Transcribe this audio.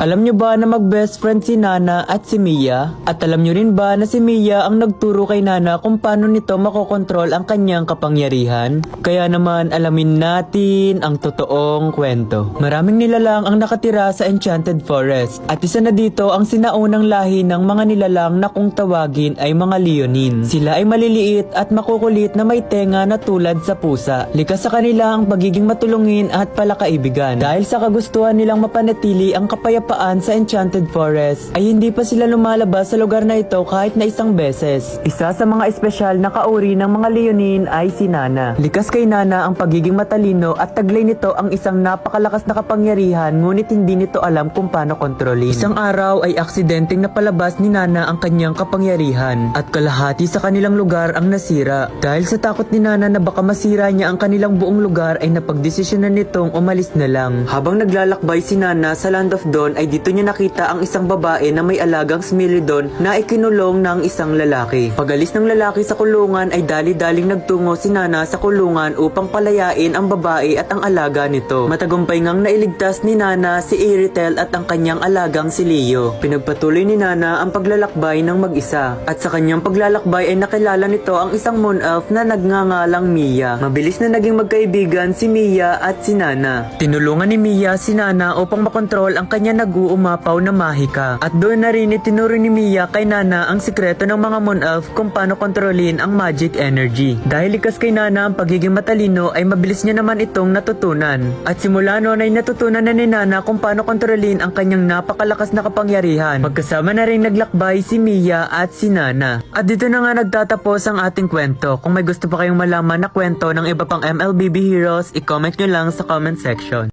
Alam nyo ba na mag-best friend si Nana at si Mia? At alam nyo rin ba na si Mia ang nagturo kay Nana kung paano nito makokontrol ang kanyang kapangyarihan? Kaya naman alamin natin ang totoong kwento. Maraming nilalang ang nakatira sa Enchanted Forest. At isa na dito ang sinaunang lahi ng mga nilalang na kung tawagin ay mga Leonine. Sila ay maliliit at makukulit na may tenga na tulad sa pusa. Likas sa kanila ang pagiging matulungin at palakaibigan. Dahil sa kagustuhan nilang mapanatili ang kapayapaan sa Enchanted Forest, ay hindi pa sila lumalabas sa lugar na ito kahit na isang beses. Isa sa mga espesyal na kauri ng mga Leonine ay si Nana. Likas kay Nana ang pagiging matalino at taglay nito ang isang napakalakas na kapangyarihan, ngunit hindi nito alam kung paano kontrolin. Isang araw ay aksidenteng napalabas ni Nana ang kanyang kapangyarihan at kalahati sa kanilang lugar ang nasira. Dahil sa takot ni Nana na baka masira niya ang kanilang buong lugar ay napagdesisyonan nitong umalis na lang. Habang naglalakbay si Nana sa Land of Dawn ay dito niya nakita ang isang babae na may alagang Smilodon na ikinulong ng isang lalaki. Pagalis ng lalaki sa kulungan ay dali-daling nagtungo si Nana sa kulungan upang palayain ang babae at ang alaga nito. Matagumpay ngang nailigtas ni Nana si Iritel at ang kanyang alagang si Leo. Pinagpatuloy ni Nana ang paglalakbay ng mag-isa at sa kanyang paglalakbay ay nakilala nito ang isang moon elf na nagngangalang Mia. Mabilis na naging magkaibigan si Mia at si Nana. Tinulungan ni Mia si Nana upang makontrol ang kanya nag-uumapaw na mahika. At doon na rin itinuro ni Mia kay Nana ang sikreto ng mga moon elf kung paano kontrolin ang magic energy. Dahil likas kay Nana ang pagiging matalino ay mabilis niya naman itong natutunan. At simula noon ay natutunan na ni Nana kung paano kontrolin ang kanyang napakalakas na kapangyarihan. Magkasama na rin naglakbay si Mia at si Nana. At dito na nga nagtatapos ang ating kwento. Kung may gusto pa kayong malaman na kwento ng iba pang MLBB heroes, i-comment nyo lang sa comment section.